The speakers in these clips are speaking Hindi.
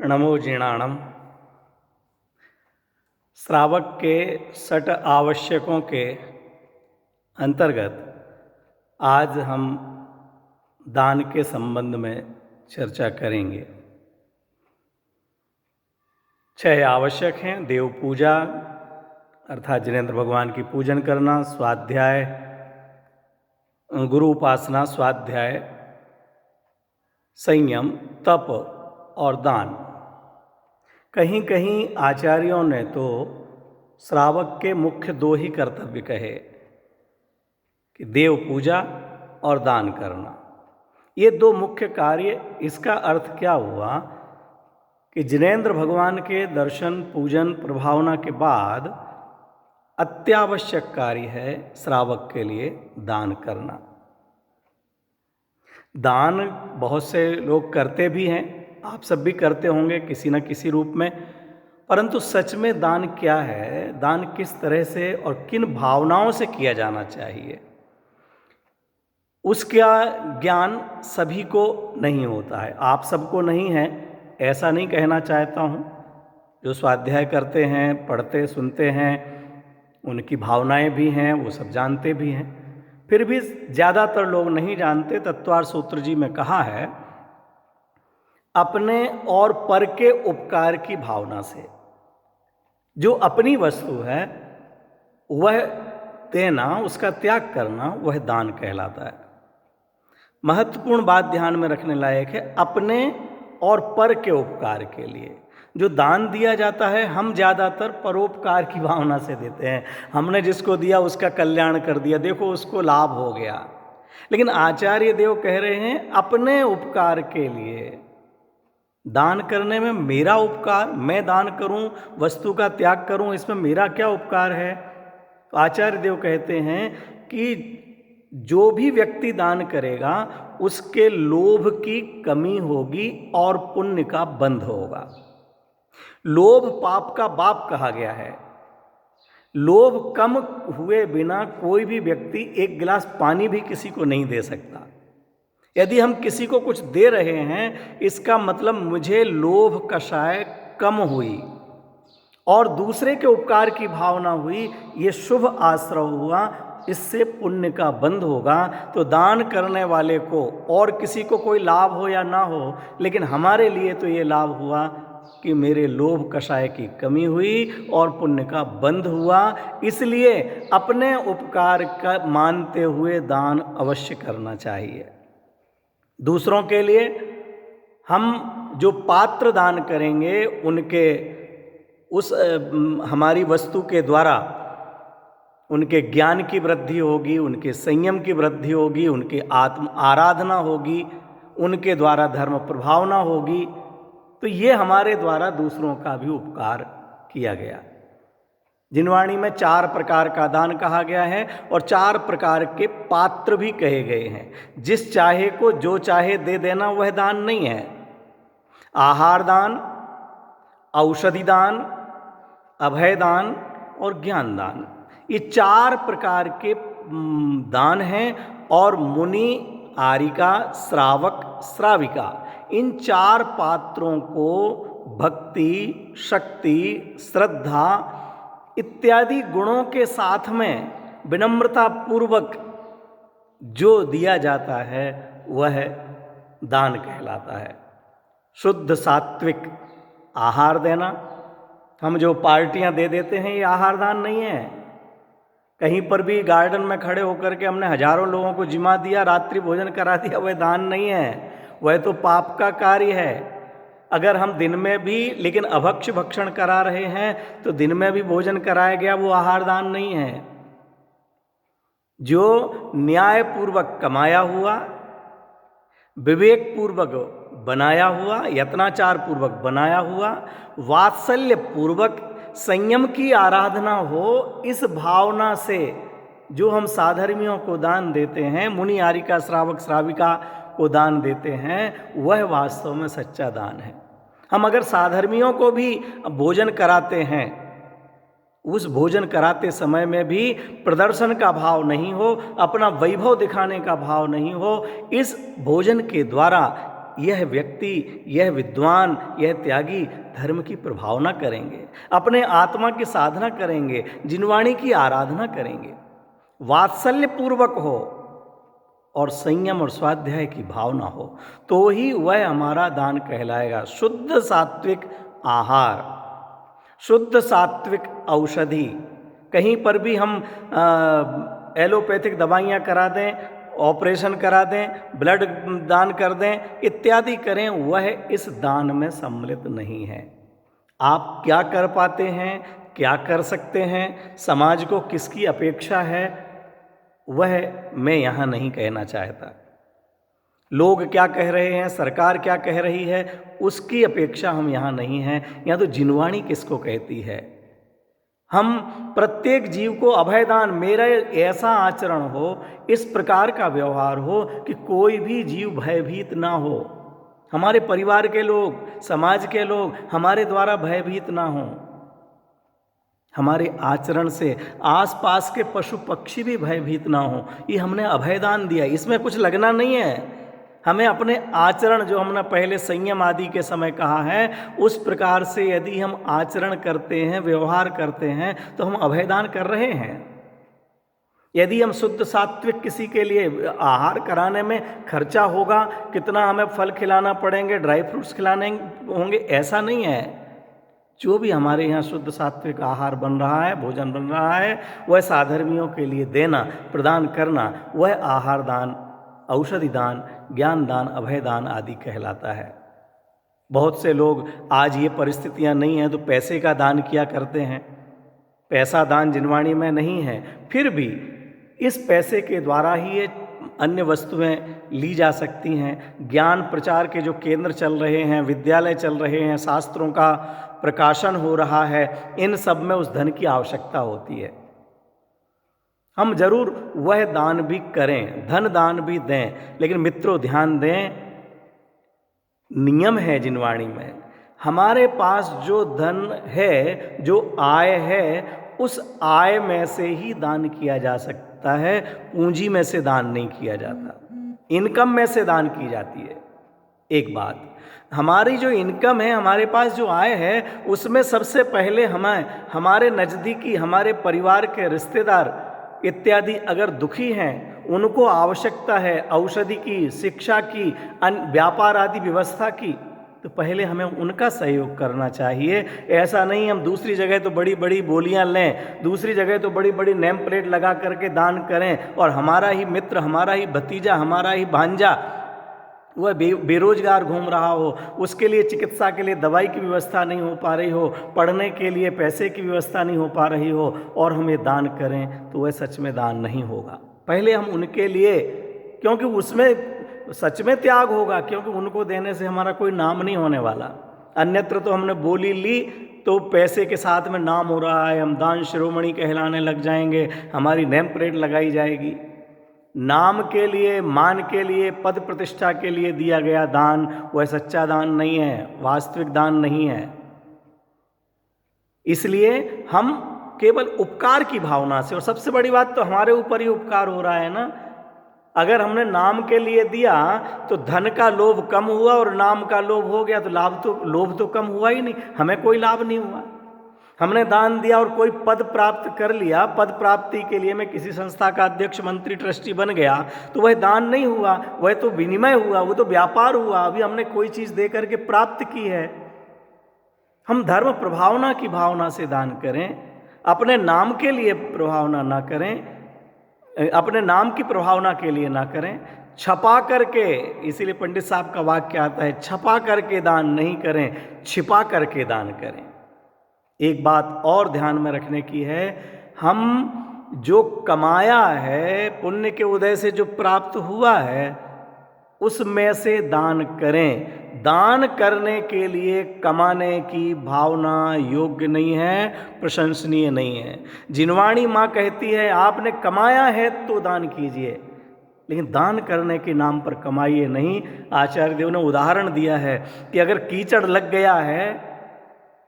नमो जीर्णाणम। श्रावक के 6 आवश्यकों के अंतर्गत आज हम दान के संबंध में चर्चा करेंगे। 6 आवश्यक हैं: देव पूजा अर्थात जिनेंद्र भगवान की पूजन करना, स्वाध्याय, गुरु उपासना, स्वाध्याय, संयम, तप और दान। कहीं कहीं आचार्यों ने तो श्रावक के मुख्य 2 ही कर्तव्य कहे कि देव पूजा और दान करना। ये 2 मुख्य कार्य। इसका अर्थ क्या हुआ कि जिनेंद्र भगवान के दर्शन, पूजन, प्रभावना के बाद अत्यावश्यक कार्य है श्रावक के लिए दान करना। दान बहुत से लोग करते भी हैं, आप सब भी करते होंगे किसी न किसी रूप में, परंतु सच में दान क्या है, दान किस तरह से और किन भावनाओं से किया जाना चाहिए, उसका ज्ञान सभी को नहीं होता है। आप सबको नहीं है ऐसा नहीं कहना चाहता हूँ। जो स्वाध्याय करते हैं, पढ़ते सुनते हैं, उनकी भावनाएं भी हैं, वो सब जानते भी हैं, फिर भी ज़्यादातर लोग नहीं जानते। तत्वार सूत्र जी में कहा है, अपने और पर के उपकार की भावना से जो अपनी वस्तु है वह देना, उसका त्याग करना, वह दान कहलाता है। महत्वपूर्ण बात ध्यान में रखने लायक है, अपने और पर के उपकार के लिए जो दान दिया जाता है, हम ज़्यादातर परोपकार की भावना से देते हैं। हमने जिसको दिया उसका कल्याण कर दिया, देखो उसको लाभ हो गया। लेकिन आचार्य देव कह रहे हैं अपने उपकार के लिए दान करने में मेरा उपकार, मैं दान करूं, वस्तु का त्याग करूं, इसमें मेरा क्या उपकार है। तो आचार्य देव कहते हैं कि जो भी व्यक्ति दान करेगा उसके लोभ की कमी होगी और पुण्य का बंध होगा। लोभ पाप का बाप कहा गया है। लोभ कम हुए बिना कोई भी व्यक्ति एक गिलास पानी भी किसी को नहीं दे सकता। यदि हम किसी को कुछ दे रहे हैं, इसका मतलब मुझे लोभ कषाय कम हुई और दूसरे के उपकार की भावना हुई, ये शुभ आश्रय हुआ, इससे पुण्य का बंध होगा। तो दान करने वाले को और किसी को कोई लाभ हो या ना हो, लेकिन हमारे लिए तो ये लाभ हुआ कि मेरे लोभ कषाय की कमी हुई और पुण्य का बंध हुआ। इसलिए अपने उपकार का मानते हुए दान अवश्य करना चाहिए। दूसरों के लिए हम जो पात्र दान करेंगे, उनके उस हमारी वस्तु के द्वारा उनके ज्ञान की वृद्धि होगी, उनके संयम की वृद्धि होगी, उनकी आत्म आराधना होगी, उनके द्वारा धर्म प्रभावना होगी। तो ये हमारे द्वारा दूसरों का भी उपकार किया गया। जिनवाणी में 4 प्रकार का दान कहा गया है और 4 प्रकार के पात्र भी कहे गए हैं। जिस चाहे को जो चाहे दे देना वह दान नहीं है। आहार दान, औषधि दान, अभय दान और ज्ञान दान, ये 4 प्रकार के दान हैं। और मुनि, आरिका, श्रावक, श्राविका, इन 4 पात्रों को भक्ति, शक्ति, श्रद्धा इत्यादि गुणों के साथ में विनम्रता पूर्वक जो दिया जाता है वह दान कहलाता है। शुद्ध सात्विक आहार देना। हम जो पार्टियां दे देते हैं ये आहार दान नहीं है। कहीं पर भी गार्डन में खड़े होकर के हमने हजारों लोगों को जिमा दिया, रात्रि भोजन करा दिया, वह दान नहीं है, वह तो पाप का कार्य है। अगर हम दिन में भी लेकिन अभक्ष्य भक्षण करा रहे हैं तो दिन में भी भोजन कराया गया, वो आहार दान नहीं है। जो न्यायपूर्वक कमाया हुआ, विवेक पूर्वक बनाया हुआ, यत्नाचार पूर्वक बनाया हुआ, वात्सल्य पूर्वक संयम की आराधना हो, इस भावना से जो हम साधर्मियों को दान देते हैं, मुनि, आरिका, श्रावक, श्राविका को दान देते हैं, वह वास्तव में सच्चा दान है। हम अगर साधर्मियों को भी भोजन कराते हैं, उस भोजन कराते समय में भी प्रदर्शन का भाव नहीं हो, अपना वैभव दिखाने का भाव नहीं हो, इस भोजन के द्वारा यह व्यक्ति, यह विद्वान, यह त्यागी धर्म की प्रभावना करेंगे, अपने आत्मा की साधना करेंगे, जिनवाणी की आराधना करेंगे, वात्सल्य पूर्वक हो और संयम और स्वाध्याय की भावना हो, तो ही वह हमारा दान कहलाएगा। शुद्ध सात्विक आहार, शुद्ध सात्विक औषधि। कहीं पर भी हम एलोपैथिक दवाइयाँ करा दें, ऑपरेशन करा दें, ब्लड दान कर दें, इत्यादि करें, वह इस दान में सम्मिलित नहीं है। आप क्या कर पाते हैं, क्या कर सकते हैं, समाज को किसकी अपेक्षा है, वह मैं यहाँ नहीं कहना चाहता। लोग क्या कह रहे हैं, सरकार क्या कह रही है, उसकी अपेक्षा हम यहाँ नहीं हैं। यहाँ तो जिनवाणी किसको कहती है। हम प्रत्येक जीव को अभयदान, मेरा ऐसा आचरण हो, इस प्रकार का व्यवहार हो कि कोई भी जीव भयभीत ना हो, हमारे परिवार के लोग, समाज के लोग हमारे द्वारा भयभीत ना हो। हमारे आचरण से आसपास के पशु पक्षी भी भयभीत ना हो, ये हमने अभयदान दिया। इसमें कुछ लगना नहीं है। हमें अपने आचरण, जो हमने पहले संयम आदि के समय कहा है, उस प्रकार से यदि हम आचरण करते हैं, व्यवहार करते हैं, तो हम अभयदान कर रहे हैं। यदि हम शुद्ध सात्विक, किसी के लिए आहार कराने में खर्चा होगा, कितना हमें फल खिलाना पड़ेंगे, ड्राई फ्रूट्स खिलाने होंगे, ऐसा नहीं है। जो भी हमारे यहाँ शुद्ध सात्विक आहार बन रहा है, भोजन बन रहा है, वह साधर्मियों के लिए देना, प्रदान करना, वह आहार दान, औषधि दान, ज्ञान दान, अभय दान आदि कहलाता है। बहुत से लोग, आज ये परिस्थितियाँ नहीं हैं तो पैसे का दान किया करते हैं। पैसा दान जिनवाणी में नहीं है, फिर भी इस पैसे के द्वारा ही ये अन्य वस्तुएं ली जा सकती हैं। ज्ञान प्रचार के जो केंद्र चल रहे हैं, विद्यालय चल रहे हैं, शास्त्रों का प्रकाशन हो रहा है, इन सब में उस धन की आवश्यकता होती है। हम जरूर वह दान भी करें, धन दान भी दें, लेकिन मित्रों ध्यान दें, नियम है जिनवाणी में, हमारे पास जो धन है, जो आय है, उस आय में से ही दान किया जा सकता है, पूंजी में से दान नहीं किया जाता, इनकम में से दान की जाती है। एक बात, हमारी जो इनकम है, हमारे पास जो आय है, उसमें सबसे पहले हमारे नज़दीकी, हमारे परिवार के रिश्तेदार इत्यादि अगर दुखी हैं, उनको आवश्यकता है औषधि की, शिक्षा की, व्यापार आदि व्यवस्था की, तो पहले हमें उनका सहयोग करना चाहिए। ऐसा नहीं हम दूसरी जगह तो बड़ी बड़ी बोलियां लें, दूसरी जगह तो बड़ी बड़ी नेम प्लेट लगा करके दान करें, और हमारा ही मित्र, हमारा ही भतीजा, हमारा ही भांजा वह बेरोजगार घूम रहा हो, उसके लिए चिकित्सा के लिए दवाई की व्यवस्था नहीं हो पा रही हो, पढ़ने के लिए पैसे की व्यवस्था नहीं हो पा रही हो, और हम ये दान करें, तो वह सच में दान नहीं होगा। पहले हम उनके लिए, क्योंकि उसमें सच में त्याग होगा, क्योंकि उनको देने से हमारा कोई नाम नहीं होने वाला। अन्यत्र तो हमने बोली ली तो पैसे के साथ में नाम हो रहा है, हम दान शिरोमणि कहलाने लग जाएंगे, हमारी नेम प्लेट लगाई जाएगी। नाम के लिए, मान के लिए, पद प्रतिष्ठा के लिए दिया गया दान वह सच्चा दान नहीं है, वास्तविक दान नहीं है। इसलिए हम केवल उपकार की भावना से, और सबसे बड़ी बात तो हमारे ऊपर ही उपकार हो रहा है ना। अगर हमने नाम के लिए दिया तो धन का लोभ कम हुआ, और नाम का लोभ हो गया तो लोभ तो कम हुआ ही नहीं, हमें कोई लाभ नहीं हुआ। हमने दान दिया और कोई पद प्राप्त कर लिया, पद प्राप्ति के लिए मैं किसी संस्था का अध्यक्ष, मंत्री, ट्रस्टी बन गया, तो वह दान नहीं हुआ, वह तो विनिमय हुआ, वो तो व्यापार हुआ। अभी हमने कोई चीज़ दे करके प्राप्त की है। हम धर्म प्रभावना की भावना से दान करें, अपने नाम के लिए प्रभावना ना करें, अपने नाम की प्रभावना के लिए ना करें, छपा करके। इसीलिए पंडित साहब का वाक्य आता है, छपा करके दान नहीं करें, छिपा करके दान करें। एक बात और ध्यान में रखने की है, हम जो कमाया है, पुण्य के उदय से जो प्राप्त हुआ है, उसमें से दान करें। दान करने के लिए कमाने की भावना योग्य नहीं है, प्रशंसनीय नहीं है। जिनवाणी माँ कहती है आपने कमाया है तो दान कीजिए, लेकिन दान करने के नाम पर कमाइए नहीं। आचार्य देव ने उदाहरण दिया है कि अगर कीचड़ लग गया है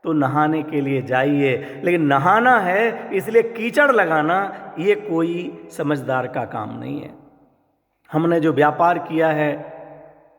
तो नहाने के लिए जाइए, लेकिन नहाना है इसलिए कीचड़ लगाना, ये कोई समझदार का काम नहीं है। हमने जो व्यापार किया है,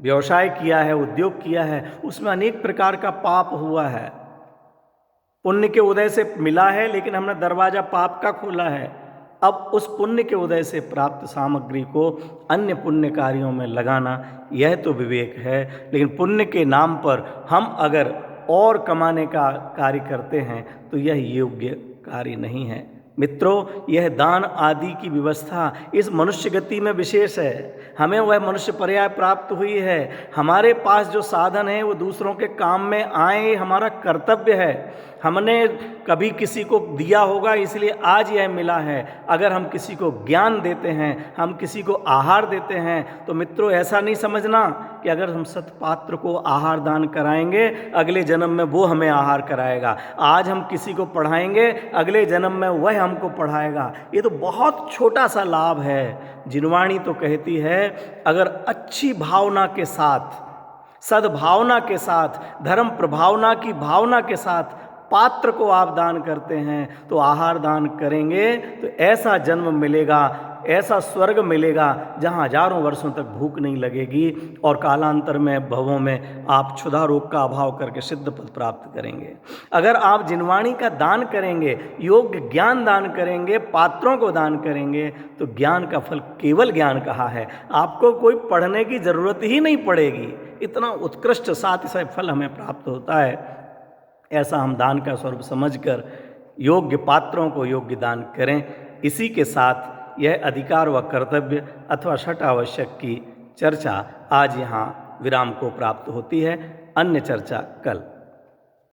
व्यवसाय किया है, उद्योग किया है, उसमें अनेक प्रकार का पाप हुआ है। पुण्य के उदय से मिला है, लेकिन हमने दरवाजा पाप का खोला है। अब उस पुण्य के उदय से प्राप्त सामग्री को अन्य पुण्य कार्यों में लगाना, यह तो विवेक है। लेकिन पुण्य के नाम पर हम अगर और कमाने का कार्य करते हैं तो यह योग्य कार्य नहीं है। मित्रों, यह दान आदि की व्यवस्था इस मनुष्य गति में विशेष है। हमें वह मनुष्य पर्याय प्राप्त हुई है। हमारे पास जो साधन है वो दूसरों के काम में आए, हमारा कर्तव्य है। हमने कभी किसी को दिया होगा, इसलिए आज यह मिला है। अगर हम किसी को ज्ञान देते हैं, हम किसी को आहार देते हैं, तो मित्रों ऐसा नहीं समझना कि अगर हम सत्पात्र को आहार दान कराएंगे, अगले जन्म में वो हमें आहार कराएगा। आज हम किसी को पढ़ाएंगे, अगले जन्म में वह हमको पढ़ाएगा। ये तो बहुत छोटा सा लाभ है। जिनवाणी तो कहती है, अगर अच्छी भावना के साथ, सद्भावना के साथ, धर्म प्रभावना की भावना के साथ पात्र को आप दान करते हैं, तो आहार दान करेंगे तो ऐसा जन्म मिलेगा, ऐसा स्वर्ग मिलेगा जहाँ हजारों वर्षों तक भूख नहीं लगेगी, और कालांतर में भवों में आप क्षुधा रोग का अभाव करके सिद्ध पद प्राप्त करेंगे। अगर आप जिनवाणी का दान करेंगे, योग्य ज्ञान दान करेंगे, पात्रों को दान करेंगे, तो ज्ञान का फल केवल ज्ञान कहा है। आपको कोई पढ़ने की जरूरत ही नहीं पड़ेगी, इतना उत्कृष्ट सातिशय फल हमें प्राप्त होता है। ऐसा हम दान का स्वरूप समझकर योग्य पात्रों को योग्य दान करें। इसी के साथ यह अधिकार व कर्तव्य अथवा षट आवश्यक की चर्चा आज यहाँ विराम को प्राप्त होती है। अन्य चर्चा कल।